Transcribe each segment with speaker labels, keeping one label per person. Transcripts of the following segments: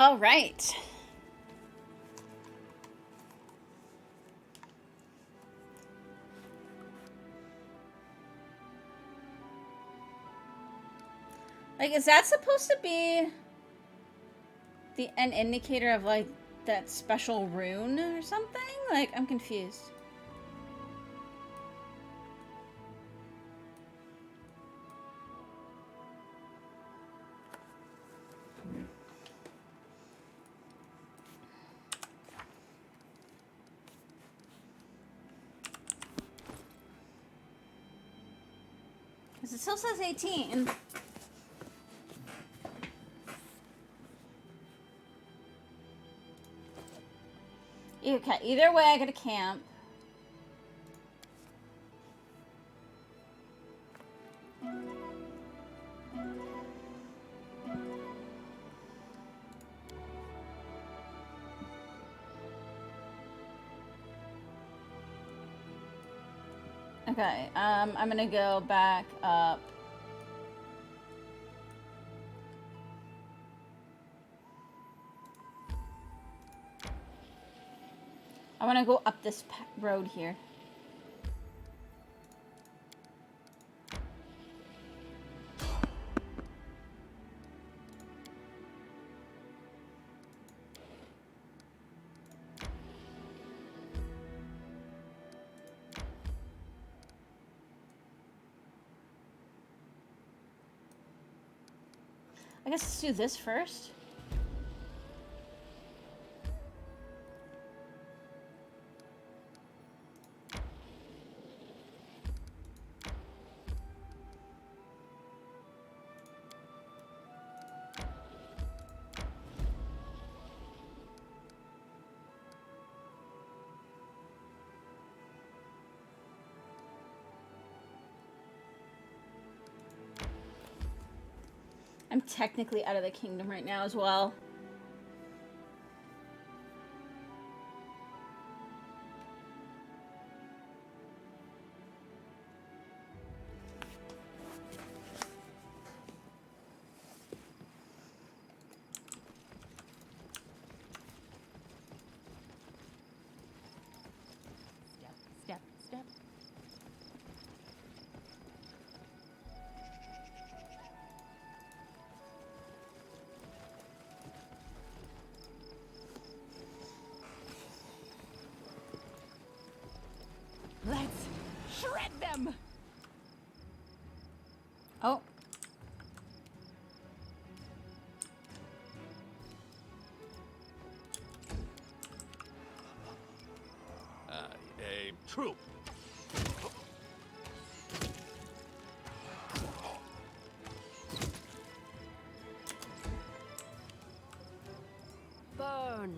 Speaker 1: All right. Like, is that supposed to be an indicator of, like, that special rune or something? Like, I'm confused. Because it still says 18. Okay, either way, I gotta camp. Okay, I'm gonna go back up. I want to go up this road here. I guess let's do this first. I'm technically out of the kingdom right now as well.
Speaker 2: Step. Let's shred them!
Speaker 1: Oh.
Speaker 3: A troop.
Speaker 2: Burn!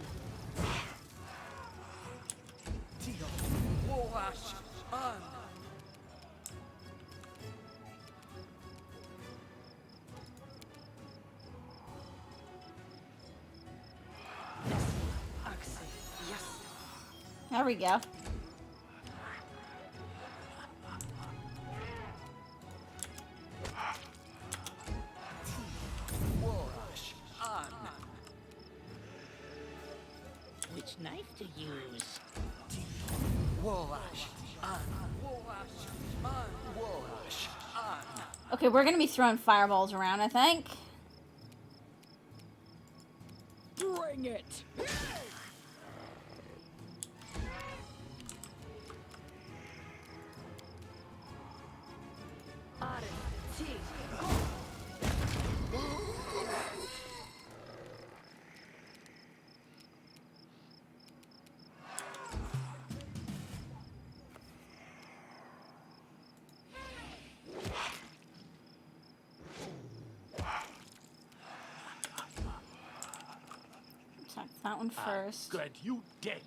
Speaker 1: There we go.
Speaker 2: Which knife to use?
Speaker 1: Okay, we're gonna be throwing fireballs around, I think.
Speaker 2: Bring it!
Speaker 1: Attack that one first.
Speaker 3: Good, you dead.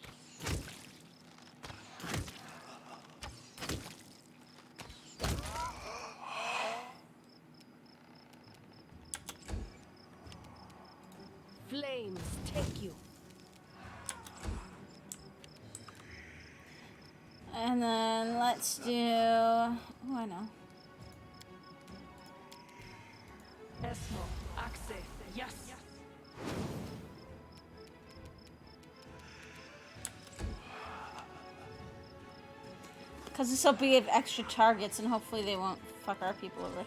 Speaker 2: Flames take you.
Speaker 1: And then let's do... Oh, I know.
Speaker 2: Esmo, Axe, yes.
Speaker 1: Because this will be of extra targets, and hopefully they won't fuck our people over.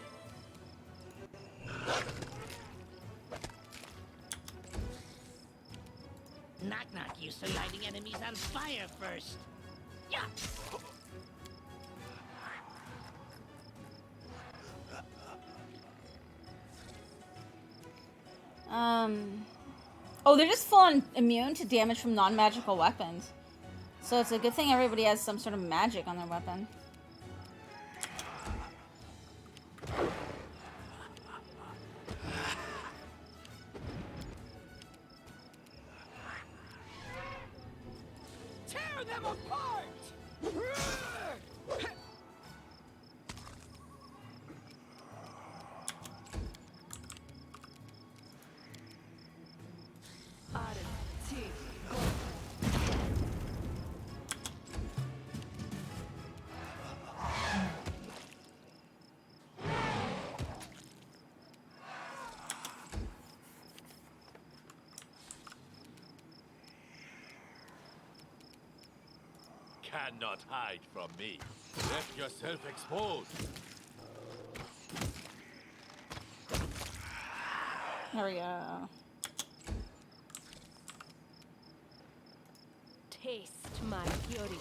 Speaker 2: Knock knock, you so lighting enemies on fire first. Yeah.
Speaker 1: Oh, they're just full on immune to damage from non-magical weapons. So it's a good thing everybody has some sort of magic on their weapon.
Speaker 2: Tear them apart!
Speaker 3: Cannot hide from me. Let yourself exposed.
Speaker 1: There we go.
Speaker 4: Taste my fury.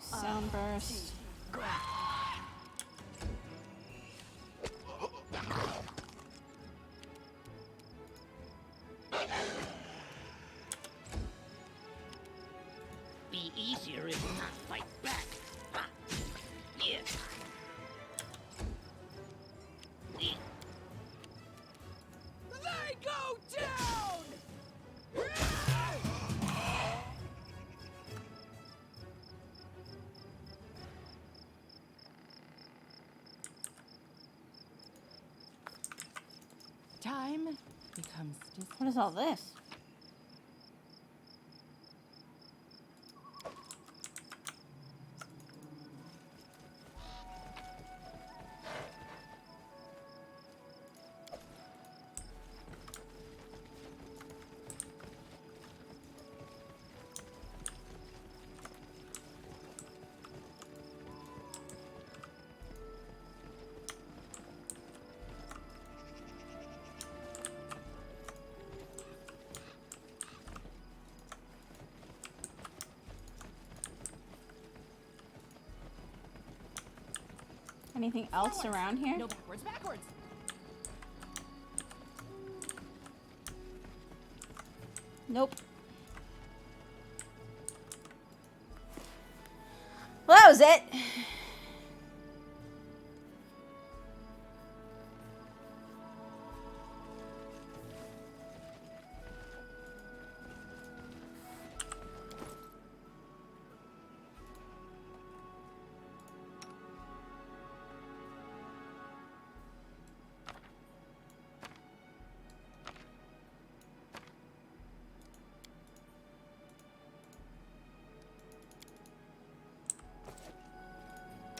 Speaker 1: Sound burst.
Speaker 2: Be easier if not fight back. Ah. Yeah. They go down!
Speaker 4: Time becomes distant.
Speaker 1: What is all this? Anything else around here?
Speaker 4: No, backwards, backwards.
Speaker 1: Nope. Well, that was it.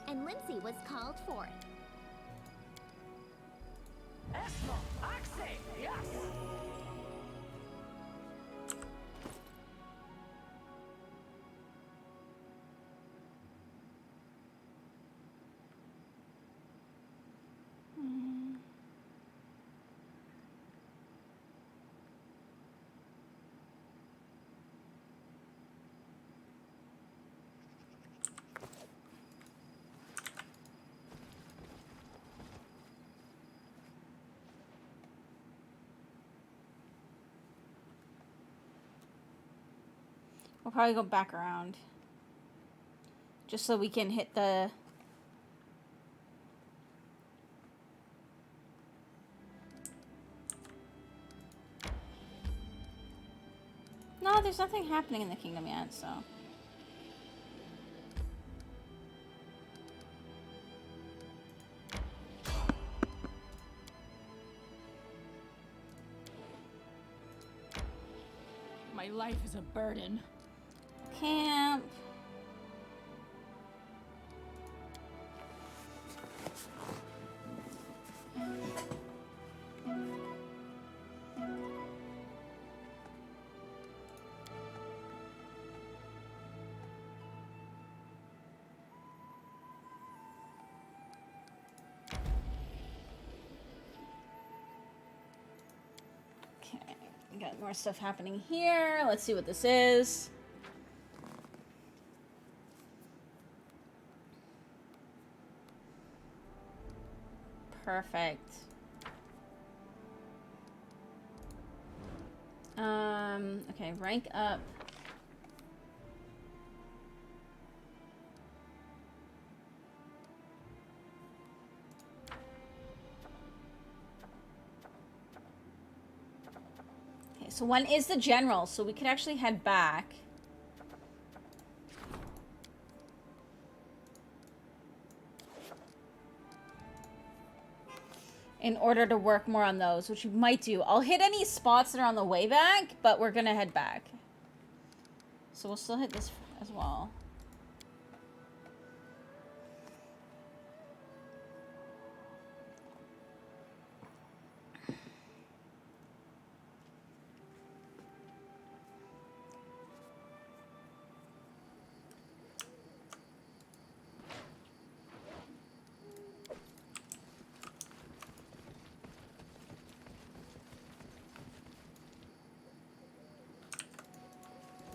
Speaker 5: And Lindsay was called forth. We'll probably go back around. Just so we can hit the... No, there's nothing happening in the kingdom yet, so...
Speaker 4: My life is a burden.
Speaker 1: Camp.
Speaker 5: Got more stuff happening here. Let's see what this is. Perfect. Okay, rank up. Okay, so one is the general, so we could actually head back. In order to work more on those, which we might do. I'll hit any spots that are on the way back, but we're gonna head back. So we'll still hit this as well.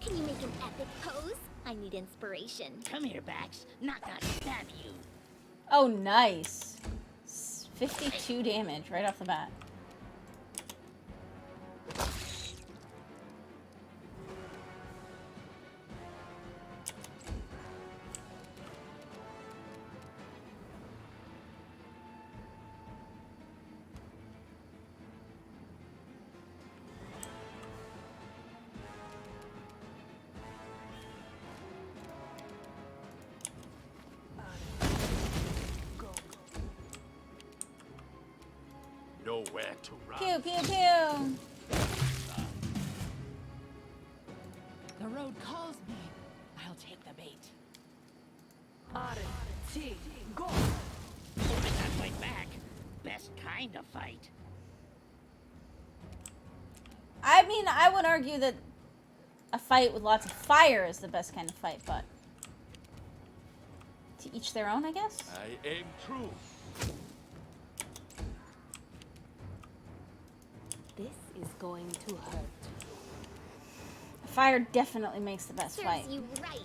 Speaker 6: Can you make an epic pose? I need inspiration.
Speaker 2: Come here, Bax. Not gonna stab you.
Speaker 5: Oh, nice. 52 damage right off the bat.
Speaker 3: Nowhere to run.
Speaker 5: Pew, pew, pew.
Speaker 4: The road calls me. I'll take the bait.
Speaker 2: Go! Open that way back. Best kind of fight.
Speaker 5: I mean, I would argue that a fight with lots of fire is the best kind of fight, but to each their own, I guess.
Speaker 3: I aim true.
Speaker 6: This is going to hurt.
Speaker 5: Fire definitely makes the best
Speaker 6: Serves
Speaker 5: fight.
Speaker 6: you right.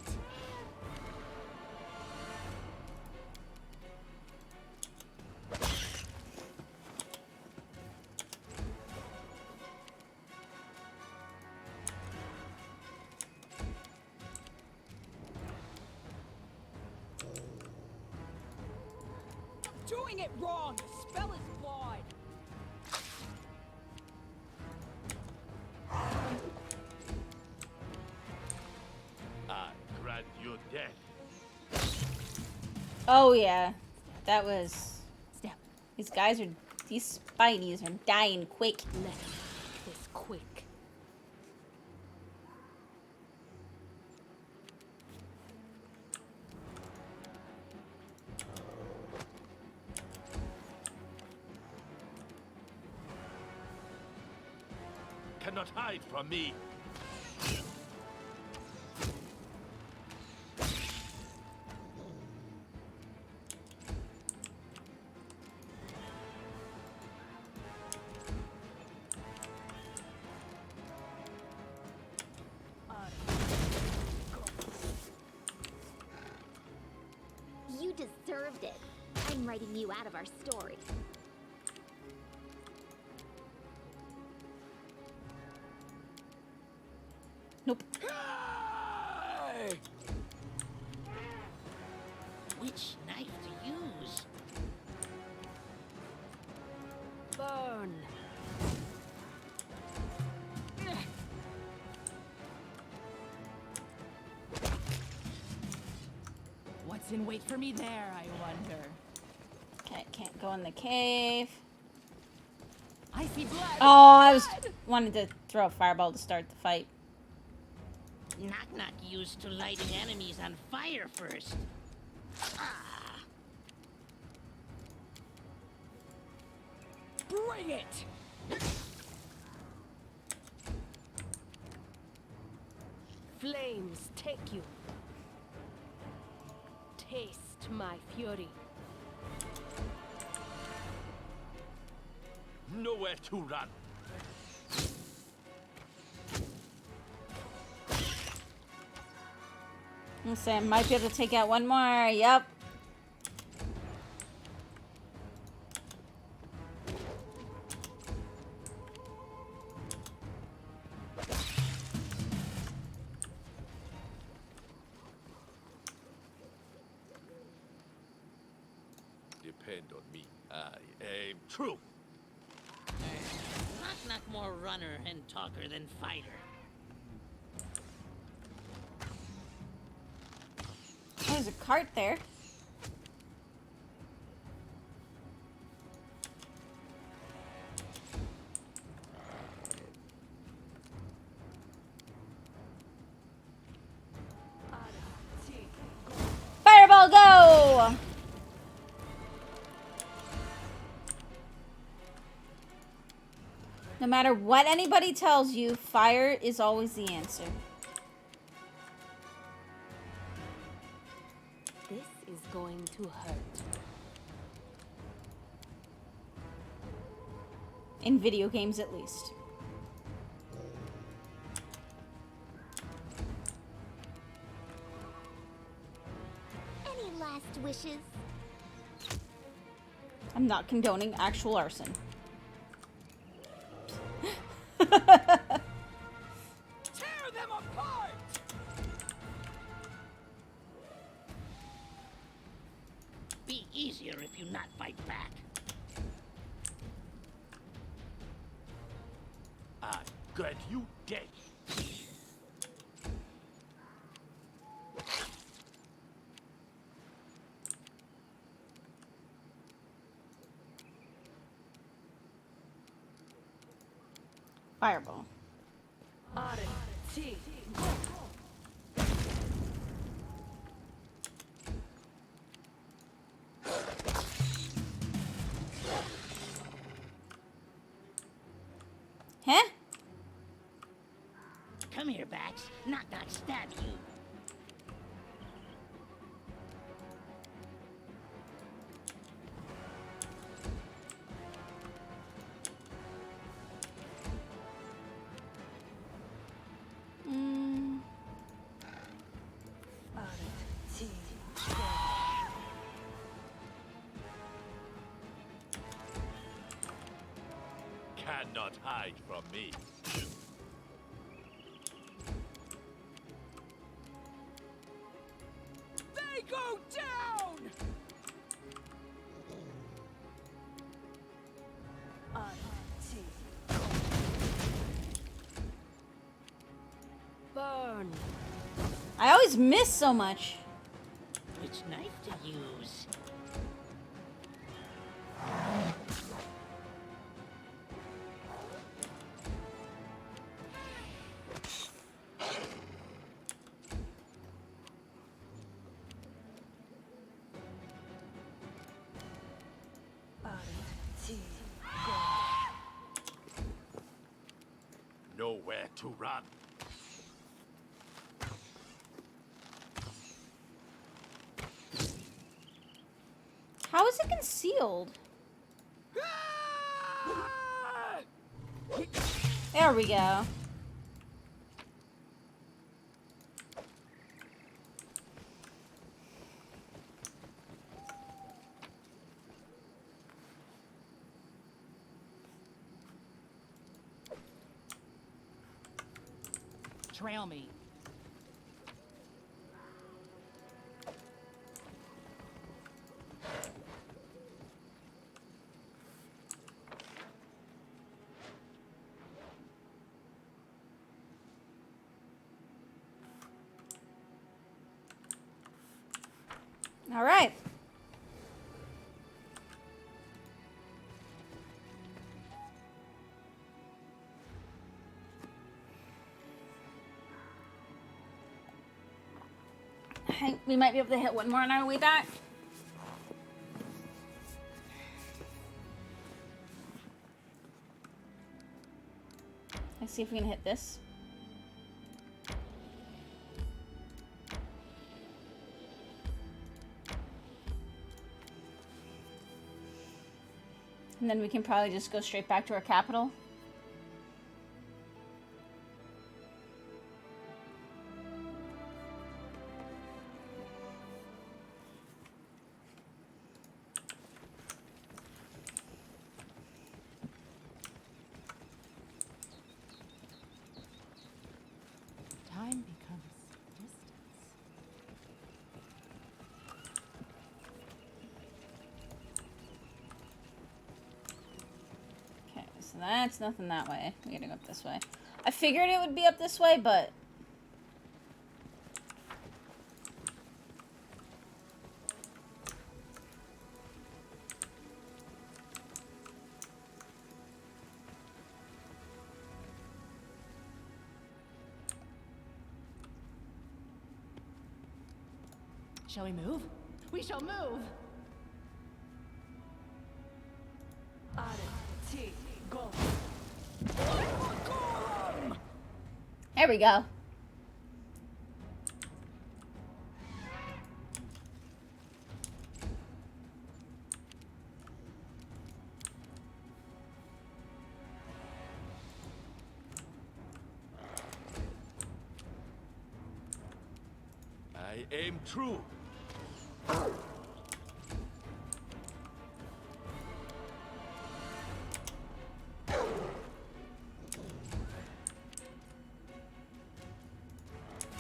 Speaker 4: Doing it wrong. The spell is flawed.
Speaker 3: I grant you death.
Speaker 5: Oh yeah, that was.
Speaker 4: Step.
Speaker 5: These Spideys are dying quick.
Speaker 6: Let's make this quick.
Speaker 3: Cannot hide from me.
Speaker 6: You deserved it. I'm writing you out of our story.
Speaker 5: Nope.
Speaker 2: Which knife to use?
Speaker 4: Burn. What's in wait for me there, I wonder?
Speaker 5: Okay, can't go in the cave.
Speaker 4: I see blood.
Speaker 5: Oh, I wanted to throw a fireball to start the fight.
Speaker 2: Knock-knock used to lighting enemies on fire first. Ah!
Speaker 4: Bring it!
Speaker 7: Flames take you. Taste my fury.
Speaker 3: Nowhere to run.
Speaker 5: I'm saying might be able to take out one more. Yep.
Speaker 3: Depend on me. I aim true.
Speaker 2: Knock more runner and talker than fighter.
Speaker 5: Oh, there's a cart there. Fireball, go! No matter what anybody tells you, fire is always the answer.
Speaker 7: This is going to hurt.
Speaker 5: In video games, at least.
Speaker 6: Any last wishes?
Speaker 5: I'm not condoning actual arson.
Speaker 2: Tear them apart! Be easier if you not fight back.
Speaker 3: I grant you dead.
Speaker 5: Fireball.
Speaker 7: Arti.
Speaker 5: Huh?
Speaker 2: Come here, Bax. Knock stab you.
Speaker 3: Cannot hide from me.
Speaker 2: They go down!
Speaker 7: Burn.
Speaker 5: I always miss so much.
Speaker 2: Which knife to use?
Speaker 3: Nowhere to run.
Speaker 5: How is it concealed? There we go.
Speaker 4: Trail me.
Speaker 5: All right. I think we might be able to hit one more on our way back. Let's see if we can hit this. And then we can probably just go straight back to our capital. that's nothing that way. We gotta go up this way. I figured it would be up this way, but...
Speaker 4: Shall we move? We shall move! Go.
Speaker 5: There we go.
Speaker 3: I aim true.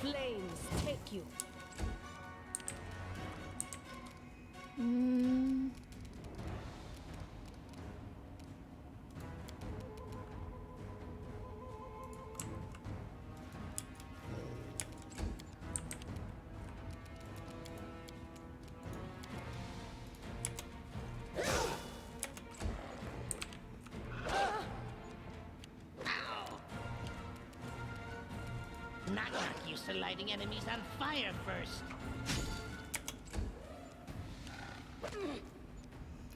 Speaker 7: Flames take you.
Speaker 2: Not used to lighting enemies on fire first.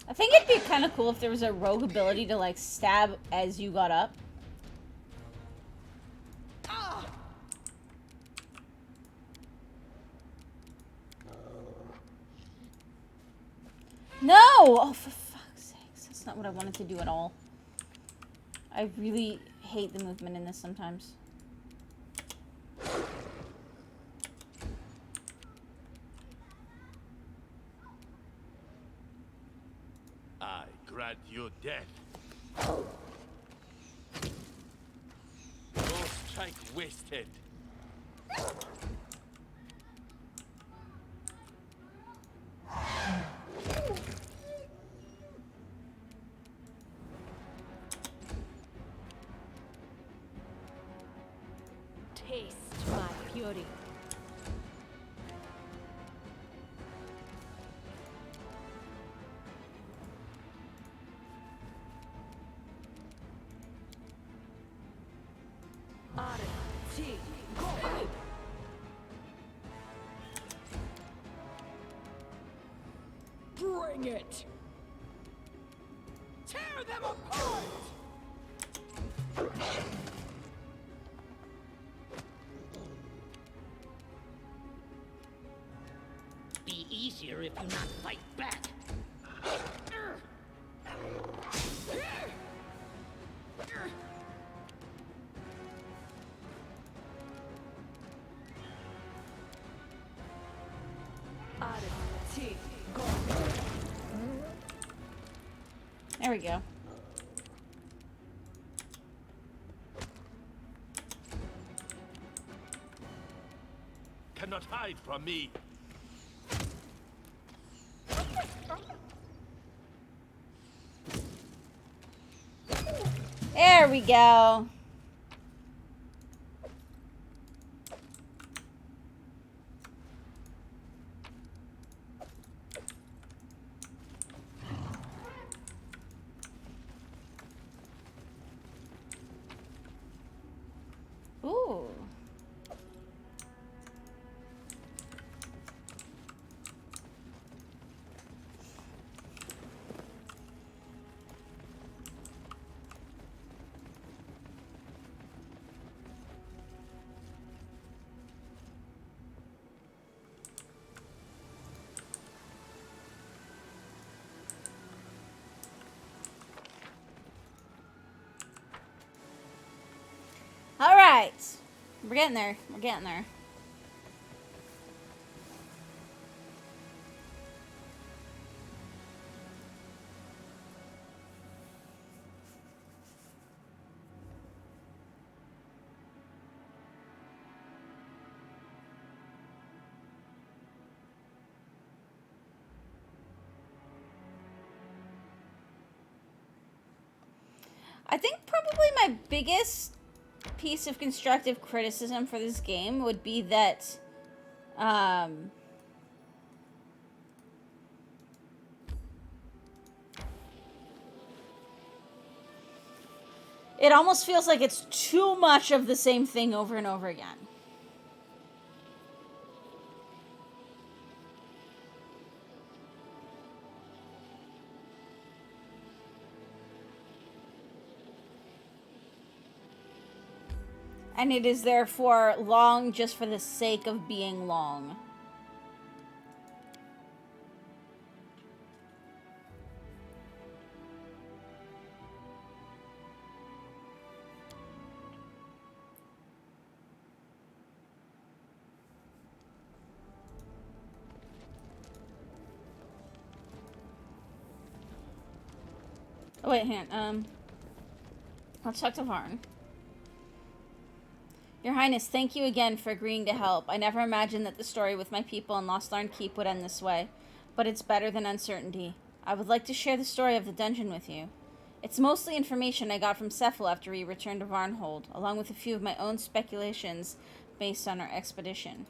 Speaker 5: I think it'd be kind of cool if there was a rogue ability to, like, stab as you got up. No! Oh, for fuck's sakes. That's not what I wanted to do at all. I really hate the movement in this sometimes.
Speaker 3: I grant you death. No strike wasted.
Speaker 7: Taste my fury.
Speaker 4: Bring it! Tear them apart!
Speaker 2: Be easier if you not fight back.
Speaker 5: There we go.
Speaker 3: Cannot hide from me.
Speaker 5: There we go. Ooh. All right. We're getting there. We're getting there. I think probably my biggest piece of constructive criticism for this game would be that it almost feels like it's too much of the same thing over and over again. And it is therefore long just for the sake of being long. Oh wait, hang on. Let's talk to Varn. Your Highness, thank you again for agreeing to help. I never imagined that the story with my people in Lost Larn Keep would end this way, but it's better than uncertainty. I would like to share the story of the dungeon with you. It's mostly information I got from Cephal after we returned to Varnhold, along with a few of my own speculations based on our expedition.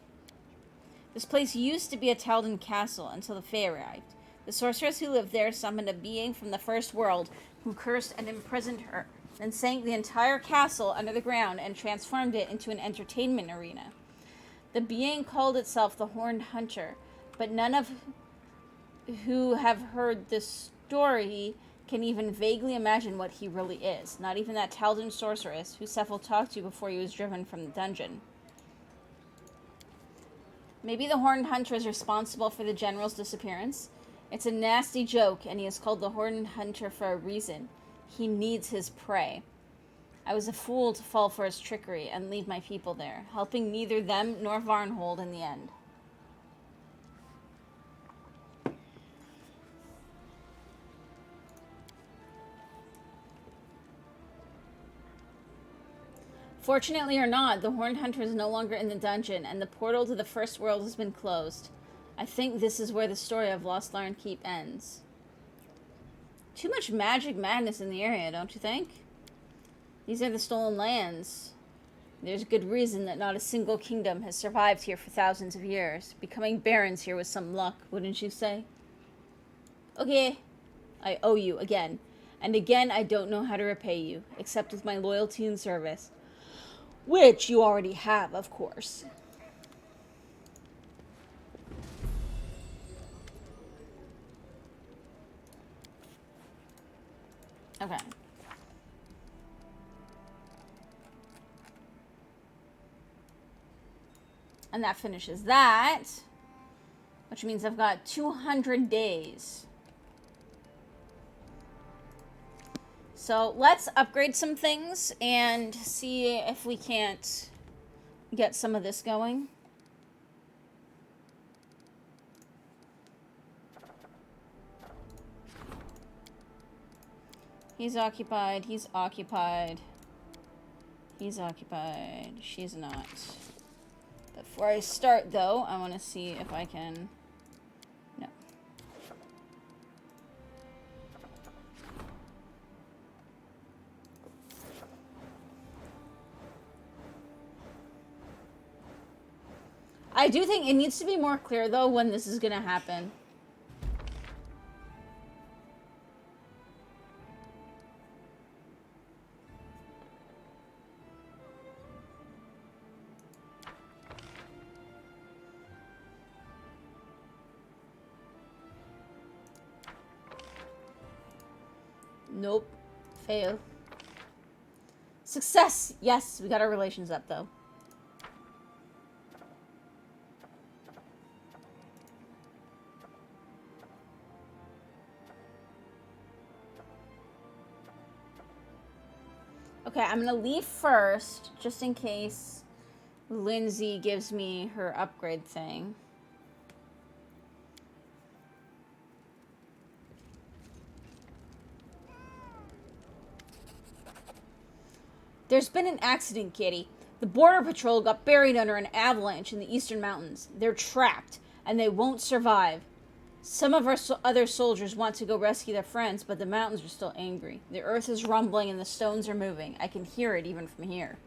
Speaker 5: This place used to be a Taldan castle until the Fae arrived. The sorceress who lived there summoned a being from the First World who cursed and imprisoned her, then sank the entire castle under the ground and transformed it into an entertainment arena. The being called itself the Horned Hunter, but none of who have heard this story can even vaguely imagine what he really is, not even that Taldan sorceress who Cephal talked to before he was driven from the dungeon. Maybe the Horned Hunter is responsible for the general's disappearance. It's a nasty joke, and he is called the Horned Hunter for a reason. He needs his prey. I was a fool to fall for his trickery and leave my people there, helping neither them nor Varnhold in the end. Fortunately or not, the Horned Hunter is no longer in the dungeon, and the portal to the First World has been closed. I think this is where the story of Lost Larn Keep ends. Too much magic madness in the area, don't you think? These are the stolen lands. There's good reason that not a single kingdom has survived here for thousands of years. Becoming barons here was some luck, wouldn't you say? Okay, I owe you again. And again, I don't know how to repay you, except with my loyalty and service. Which you already have, of course. Okay. And that finishes that. Which means I've got 200 days. So let's upgrade some things and see if we can't get some of this going. He's occupied, he's occupied. He's occupied, she's not. Before I start though, I want to see if I can... No. I do think it needs to be more clear though when this is gonna happen. Nope. Fail. Success! Yes, we got our relations up, though. Okay, I'm gonna leave first, just in case Lindsay gives me her upgrade thing. There's been an accident, Kitty. The border patrol got buried under an avalanche in the eastern mountains. They're trapped, and they won't survive. Some of our other soldiers want to go rescue their friends, but the mountains are still angry. The earth is rumbling and the stones are moving. I can hear it even from here.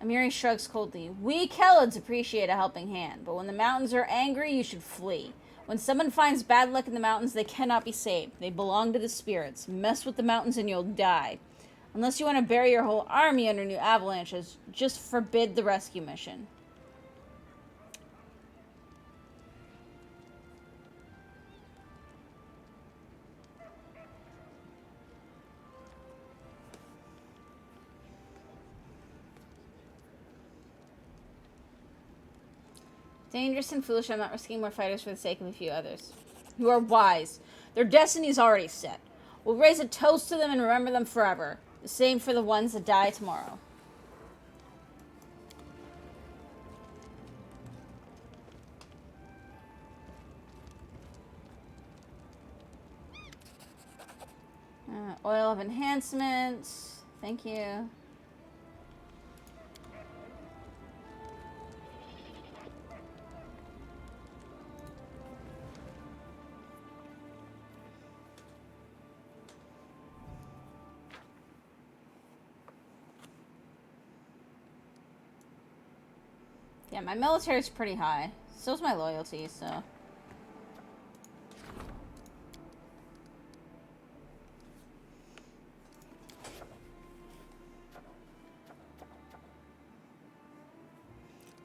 Speaker 5: Amiri shrugs coldly. We Kellids appreciate a helping hand, but when the mountains are angry, you should flee. When someone finds bad luck in the mountains, they cannot be saved. They belong to the spirits. Mess with the mountains and you'll die. Unless you want to bury your whole army under new avalanches, just forbid the rescue mission. Dangerous and foolish, I'm not risking more fighters for the sake of a few others. You are wise. Their destiny's already set. We'll raise a toast to them and remember them forever. The same for the ones that die tomorrow. Oil of enhancement. Thank you. Yeah, my military's pretty high. So's my loyalty, so...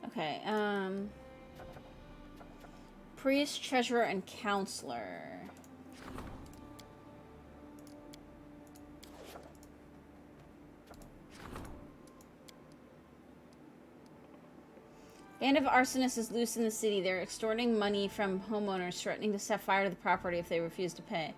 Speaker 5: Okay, Priest, Treasurer, and Counselor. Band of arsonists is loose in the city. They're extorting money from homeowners, threatening to set fire to the property if they refuse to pay.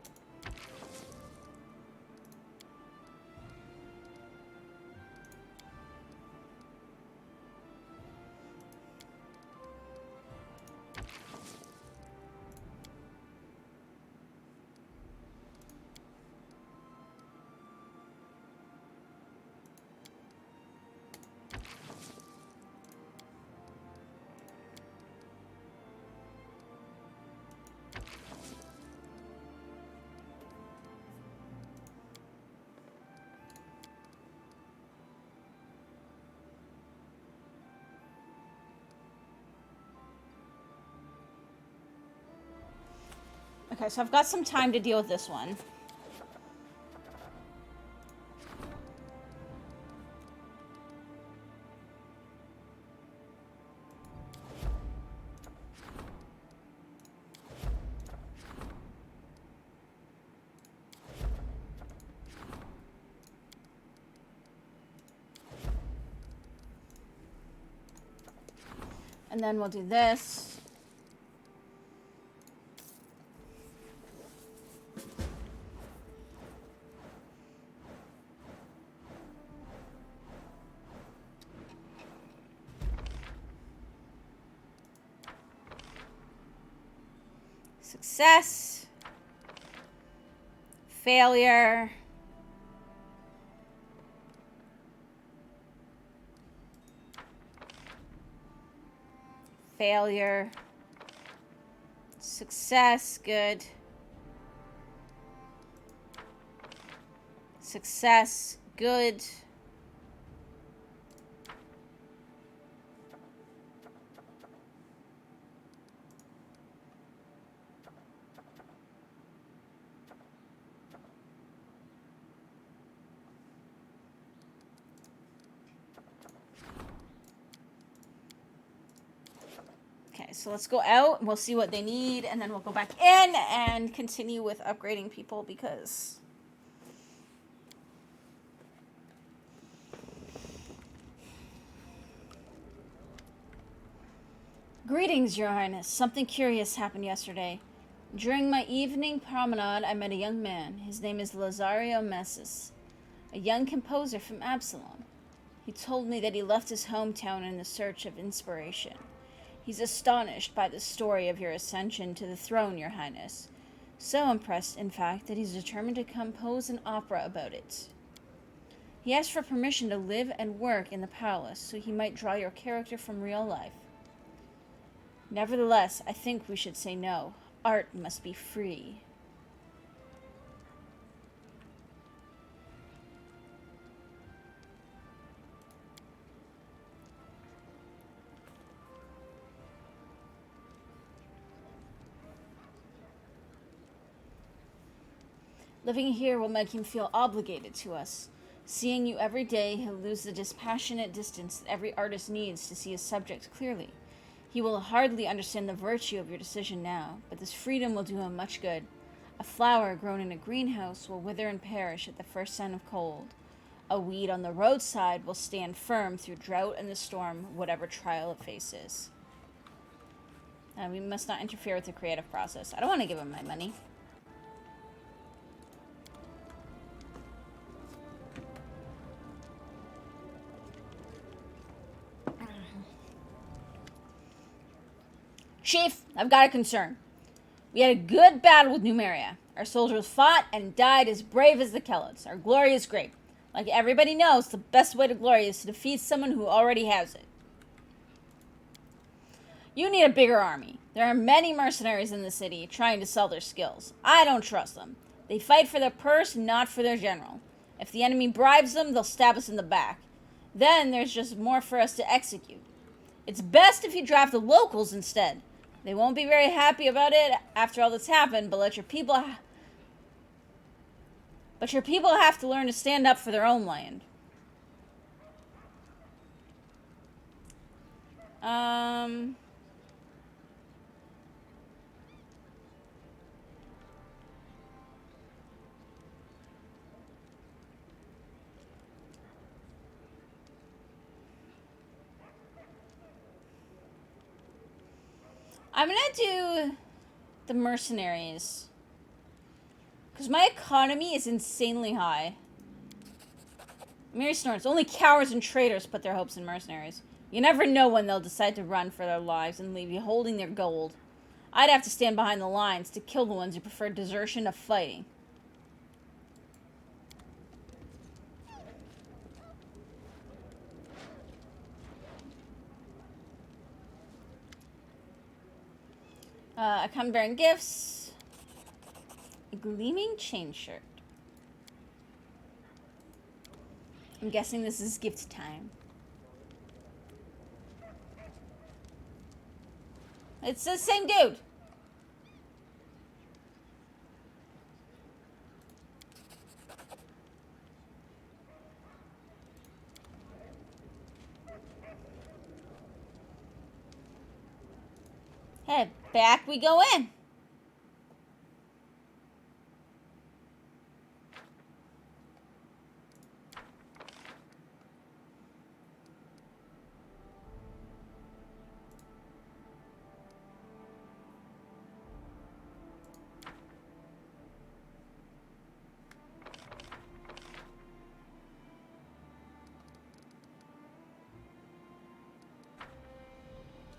Speaker 5: Okay, so I've got some time to deal with this one. And then we'll do this. Success. Failure. Failure. Success. Good. Success. Good. Okay, so let's go out and we'll see what they need, and then we'll go back in and continue with upgrading people because... Greetings, Your Highness. Something curious happened yesterday. During my evening promenade, I met a young man. His name is Lazario Messis, a young composer from Absalom. He told me that he left his hometown in the search of inspiration. He's astonished by the story of your ascension to the throne, Your Highness. So impressed, in fact, that he's determined to compose an opera about it. He asked for permission to live and work in the palace so he might draw your character from real life. Nevertheless, I think we should say no. Art must be free. Living here will make him feel obligated to us. Seeing you every day, he'll lose the dispassionate distance that every artist needs to see his subject clearly. He will hardly understand the virtue of your decision now, but this freedom will do him much good. A flower grown in a greenhouse will wither and perish at the first sign of cold. A weed on the roadside will stand firm through drought and the storm, whatever trial it faces. We must not interfere with the creative process. I don't want to give him my money. Chief, I've got a concern. We had a good battle with Numeria. Our soldiers fought and died as brave as the Kelots. Our glory is great. Like everybody knows, the best way to glory is to defeat someone who already has it. You need a bigger army. There are many mercenaries in the city trying to sell their skills. I don't trust them. They fight for their purse, not for their general. If the enemy bribes them, they'll stab us in the back. Then there's just more for us to execute. It's best if you draft the locals instead. They won't be very happy about it after all that's happened, but your people have to learn to stand up for their own land. I'm gonna do the mercenaries. Because my economy is insanely high. Mary snorts. Only cowards and traitors put their hopes in mercenaries. You never know when they'll decide to run for their lives and leave you holding their gold. I'd have to stand behind the lines to kill the ones who prefer desertion to fighting. I come bearing gifts. A gleaming chain shirt. I'm guessing this is gift time. It's the same dude. Hey, back we go in.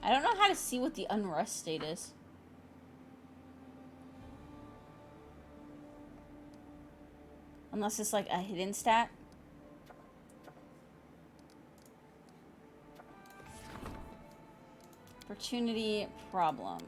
Speaker 5: I don't know how to see what the unrest state is. Unless it's like a hidden stat. Opportunity problem.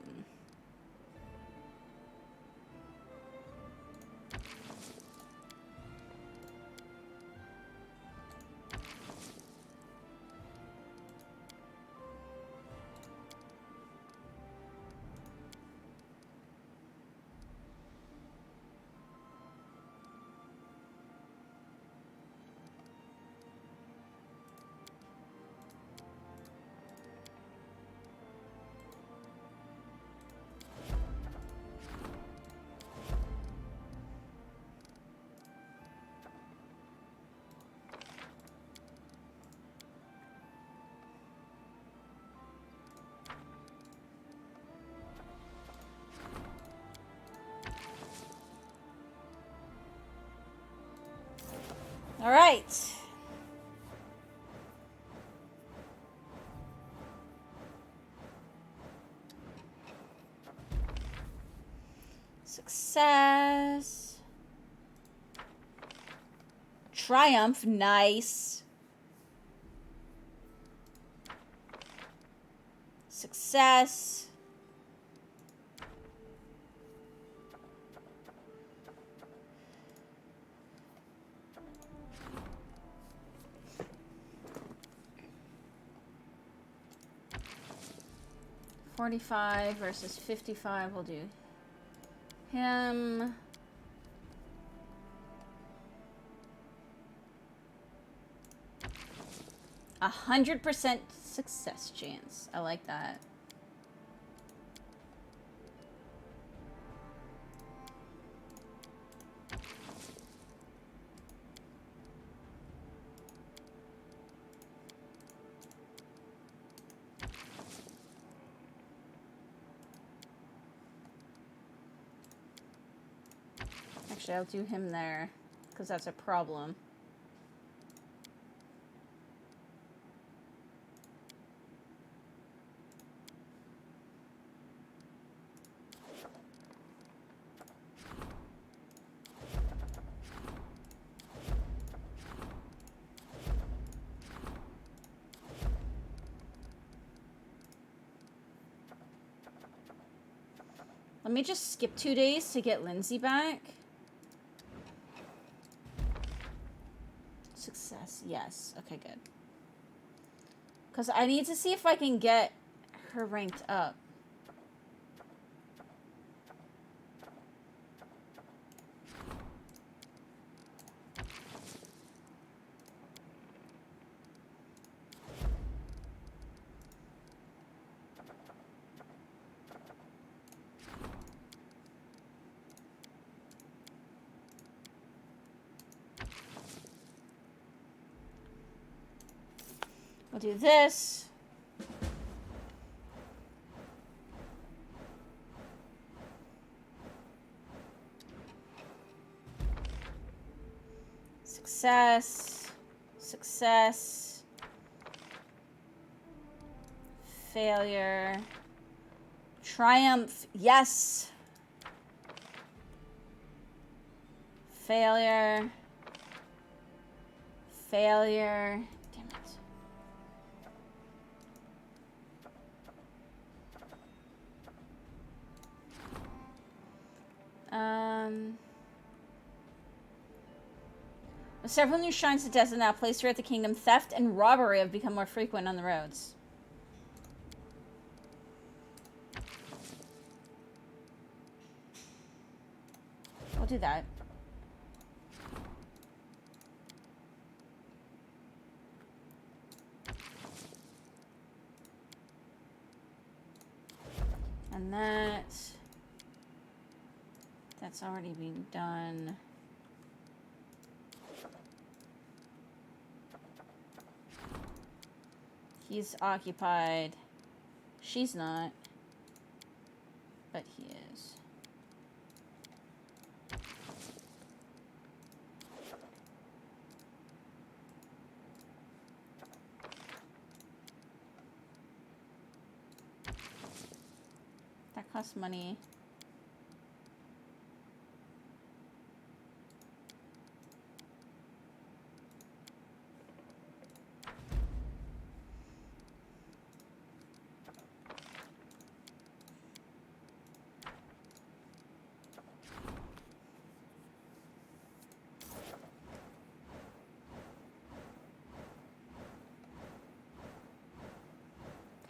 Speaker 5: All right. Success. Triumph, nice. Success. 45 versus 55. We'll do him. 100% success chance. I like that. Actually, I'll do him there, because that's a problem. Let me just skip 2 days to get Lindsay back. Success, yes. Okay, good. Because I need to see if I can get her ranked up. We'll do this. Success. Success. Failure. Triumph. Yes. Failure. Failure. Damn it. With several new shrines to Desert now placed throughout the kingdom, theft and robbery have become more frequent on the roads. We'll do that. And that's already been done. He's occupied. She's not. But he is. That costs money.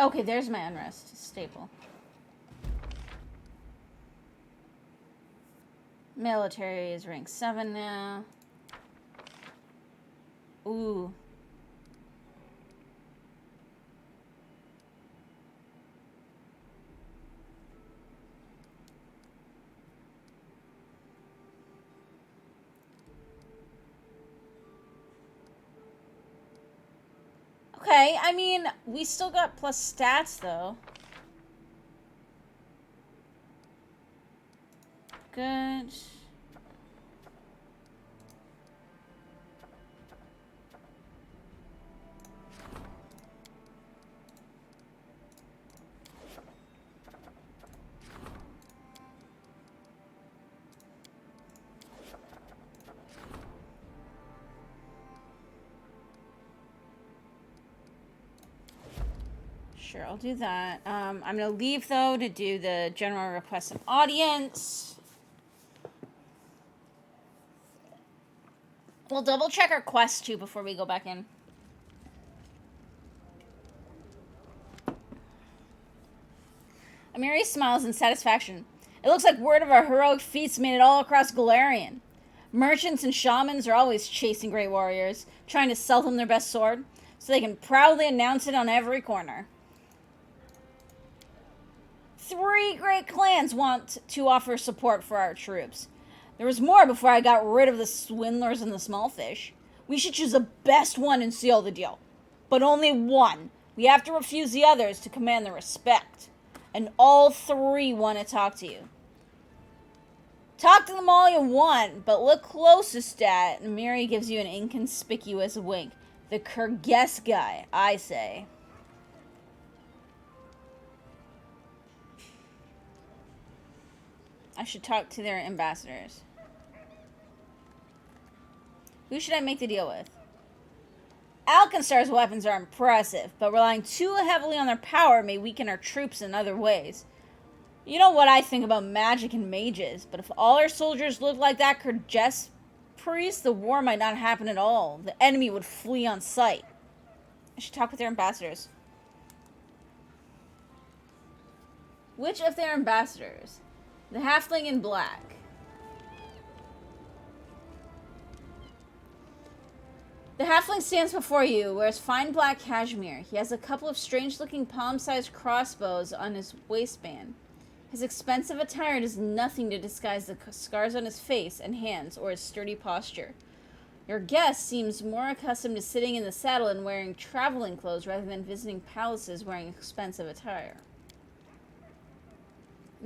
Speaker 5: Okay, there's my unrest. Staple. Military is rank 7 now. Ooh. Okay, I mean, we still got plus stats, though. Good. Sure, I'll do that. I'm going to leave, though, to do the general request of audience. We'll double check our quest, too, before we go back in. Mary smiles in satisfaction. It looks like word of our heroic feats made it all across Galarian. Merchants and shamans are always chasing great warriors, trying to sell them their best sword, so they can proudly announce it on every corner. 3 great clans want to offer support for our troops. There was more before I got rid of the swindlers and the small fish. We should choose the best one and seal the deal. But only one. We have to refuse the others to command the respect. And all 3 want to talk to you. Talk to them all you want, but look closest at. Mary gives you an inconspicuous wink. The Kyrgyz guy, I say. I should talk to their ambassadors. Who should I make the deal with? Alkenstar's weapons are impressive, but relying too heavily on their power may weaken our troops in other ways. You know what I think about magic and mages, but if all our soldiers look like that Kyrgyz priest, the war might not happen at all. The enemy would flee on sight. I should talk with their ambassadors. Which of their ambassadors? The halfling in black. The halfling stands before you, wears fine black cashmere. He has a couple of strange-looking palm-sized crossbows on his waistband. His expensive attire does nothing to disguise the scars on his face and hands or his sturdy posture. Your guest seems more accustomed to sitting in the saddle and wearing traveling clothes rather than visiting palaces wearing expensive attire.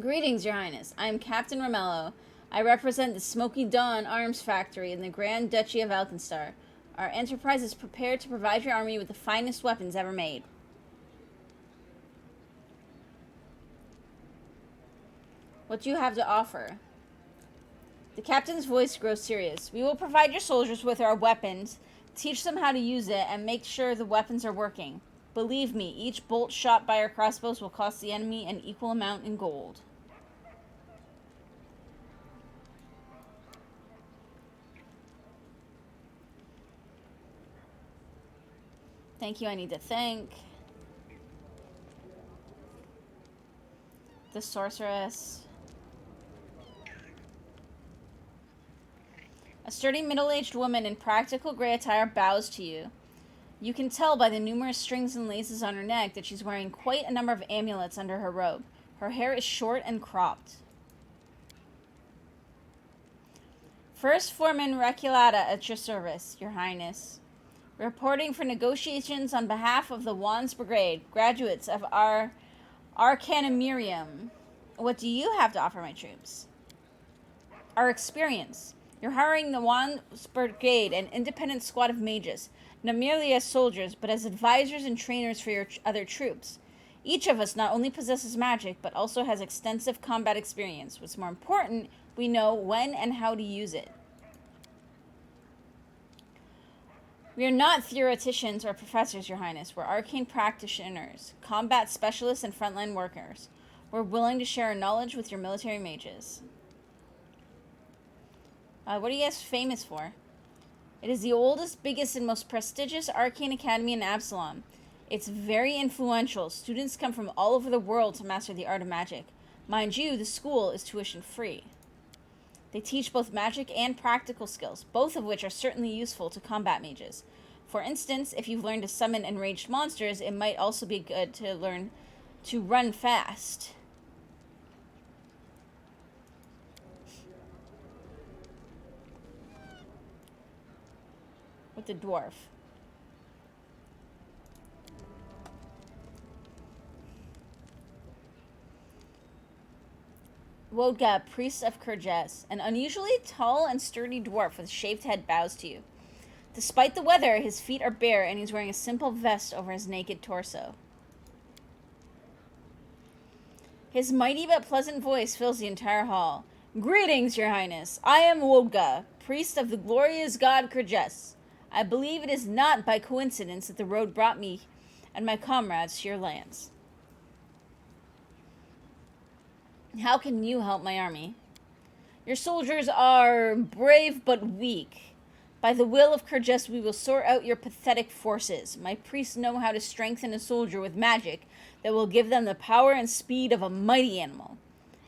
Speaker 5: Greetings, Your Highness. I am Captain Romello. I represent the Smoky Dawn Arms Factory in the Grand Duchy of Alkenstar. Our enterprise is prepared to provide your army with the finest weapons ever made. What do you have to offer? The captain's voice grows serious. We will provide your soldiers with our weapons, teach them how to use it, and make sure the weapons are working. Believe me, each bolt shot by our crossbows will cost the enemy an equal amount in gold. Thank you, I need to thank the sorceress. A sturdy middle-aged woman in practical gray attire bows to you. You can tell by the numerous strings and laces on her neck that she's wearing quite a number of amulets under her robe. Her hair is short and cropped. First Foreman Reculata at your service, Your Highness. Reporting for negotiations on behalf of the Wands Brigade, graduates of our Arcanumerium. What do you have to offer my troops? Our experience. You're hiring the Wands Brigade, an independent squad of mages, not merely as soldiers, but as advisors and trainers for your other troops. Each of us not only possesses magic, but also has extensive combat experience. What's more important, we know when and how to use it. We are not theoreticians or professors, Your Highness. We're arcane practitioners, combat specialists, and frontline workers. We're willing to share our knowledge with your military mages. What are you guys famous for? It is the oldest, biggest, and most prestigious arcane academy in Absalom. It's very influential. Students come from all over the world to master the art of magic. Mind you, the school is tuition free. They teach both magic and practical skills, both of which are certainly useful to combat mages. For instance, if you've learned to summon enraged monsters, it might also be good to learn to run fast. With the dwarf. Wodga, priest of Kyrgyz, an unusually tall and sturdy dwarf with shaved head bows to you. Despite the weather, his feet are bare and he's wearing a simple vest over his naked torso. His mighty but pleasant voice fills the entire hall. Greetings, Your Highness. I am Wodga, priest of the glorious god Kyrgyz. I believe it is not by coincidence that the road brought me and my comrades to your lands. How can you help my army? Your soldiers are brave but weak. By the will of Kurgest, we will sort out your pathetic forces. My priests know how to strengthen a soldier with magic that will give them the power and speed of a mighty animal.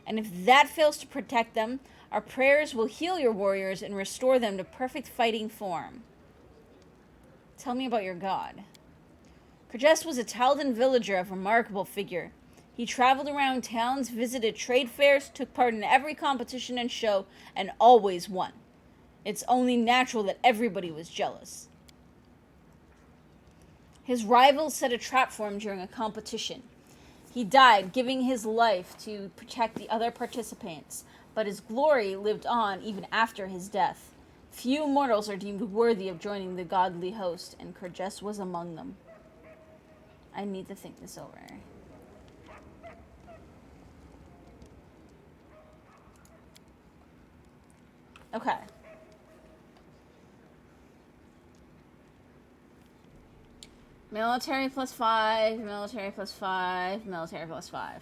Speaker 5: And if that fails to protect them, our prayers will heal your warriors and restore them to perfect fighting form. Tell me about your god. Kurgest was a Taldan villager of remarkable figure. He traveled around towns, visited trade fairs, took part in every competition and show, and always won. It's only natural that everybody was jealous. His rivals set a trap for him during a competition. He died, giving his life to protect the other participants, but his glory lived on even after his death. Few mortals are deemed worthy of joining the godly host, and Kurgest was among them. I need to think this over. Okay. Military +5, military +5, military +5.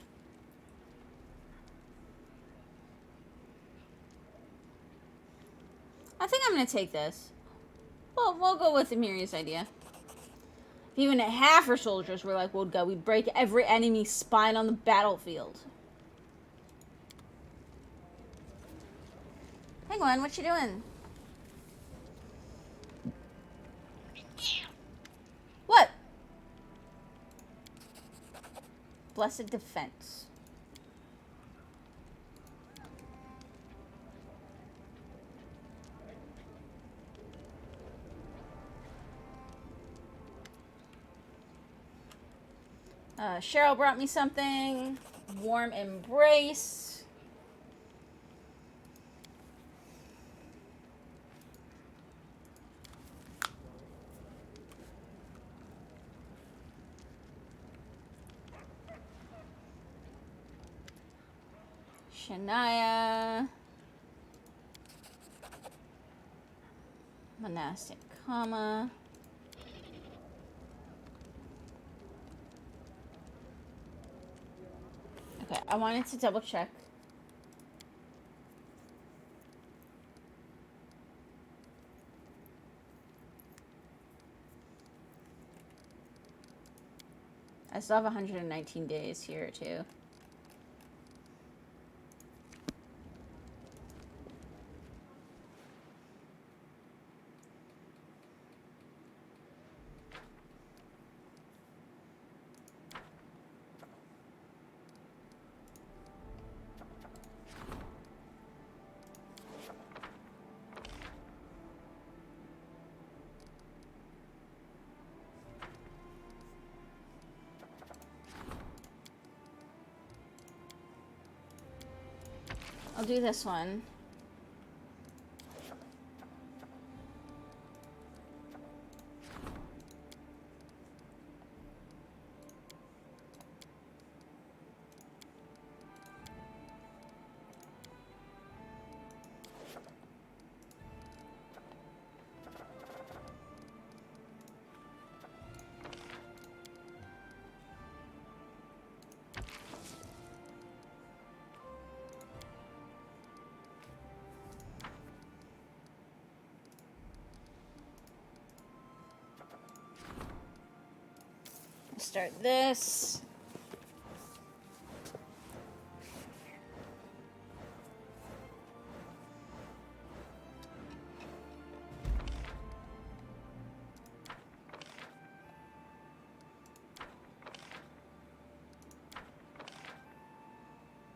Speaker 5: I think I'm going to take this. Well, we'll go with Amiri's idea. If even half her soldiers were like Wodga, we'd break every enemy's spine on the battlefield. Hey Gwen, what you doing? What? Blessed defense. Cheryl brought me something. Warm embrace. Shania. Monastic comma. Okay, I wanted to double check. I still have 119 days here too. I'll do this one. Start this.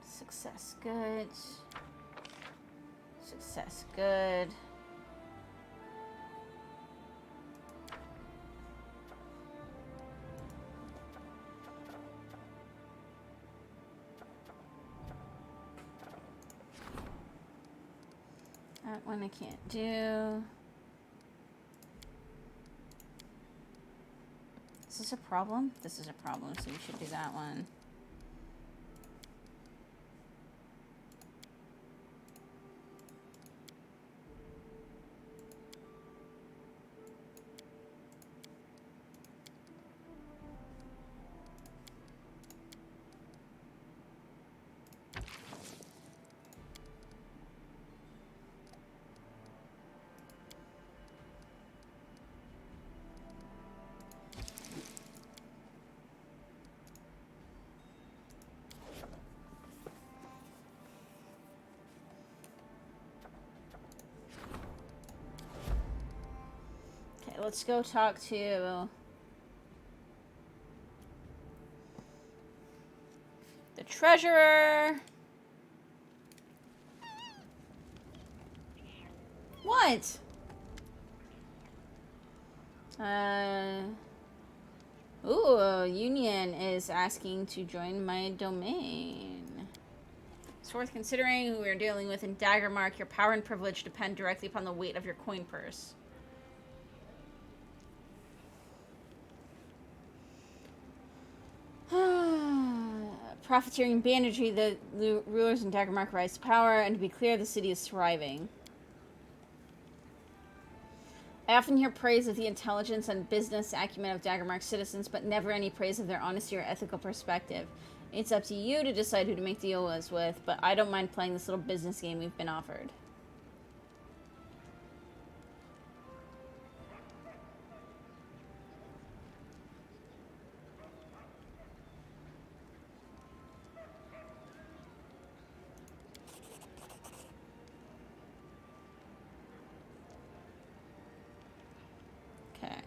Speaker 5: Success good. Success good. That one I can't do. Is this a problem? This is a problem, so we should do that one. let's go talk to the treasurer. What? Ooh, Union is asking to join my domain. It's worth considering who we are dealing with in Daggermark. Your power and privilege depend directly upon the weight of your coin purse. Profiteering banditry, the rulers in Daggermark rise to power, and to be clear, the city is thriving. I often hear praise of the intelligence and business acumen of Daggermark citizens, but never any praise of their honesty or ethical perspective. It's up to you to decide who to make deals with, but I don't mind playing this little business game we've been offered. Okay.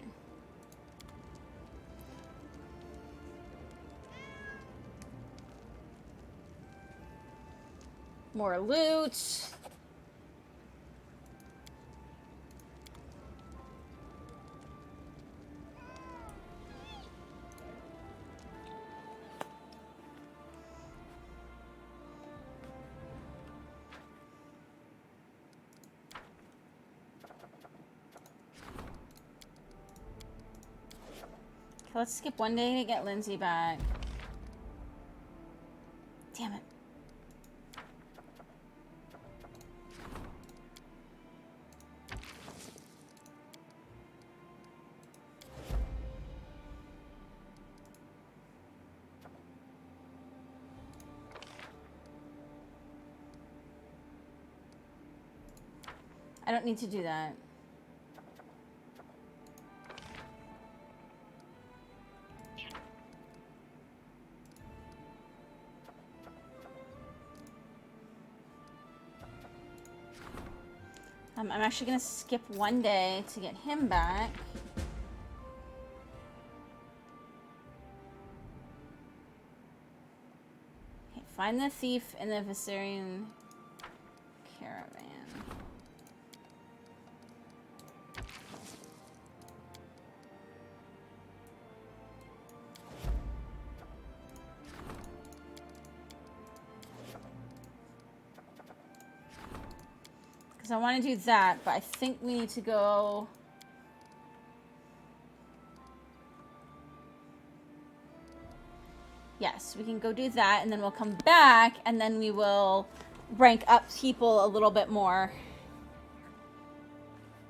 Speaker 5: More loot. Okay, let's skip one day to get Lindsay back. Damn it. I don't need to do that. I'm actually going to skip one day to get him back. Okay, find the thief in the Viserion caravan. I want to do that, but I think we need to go... Yes, we can go do that, and then we'll come back, and then we will rank up people a little bit more.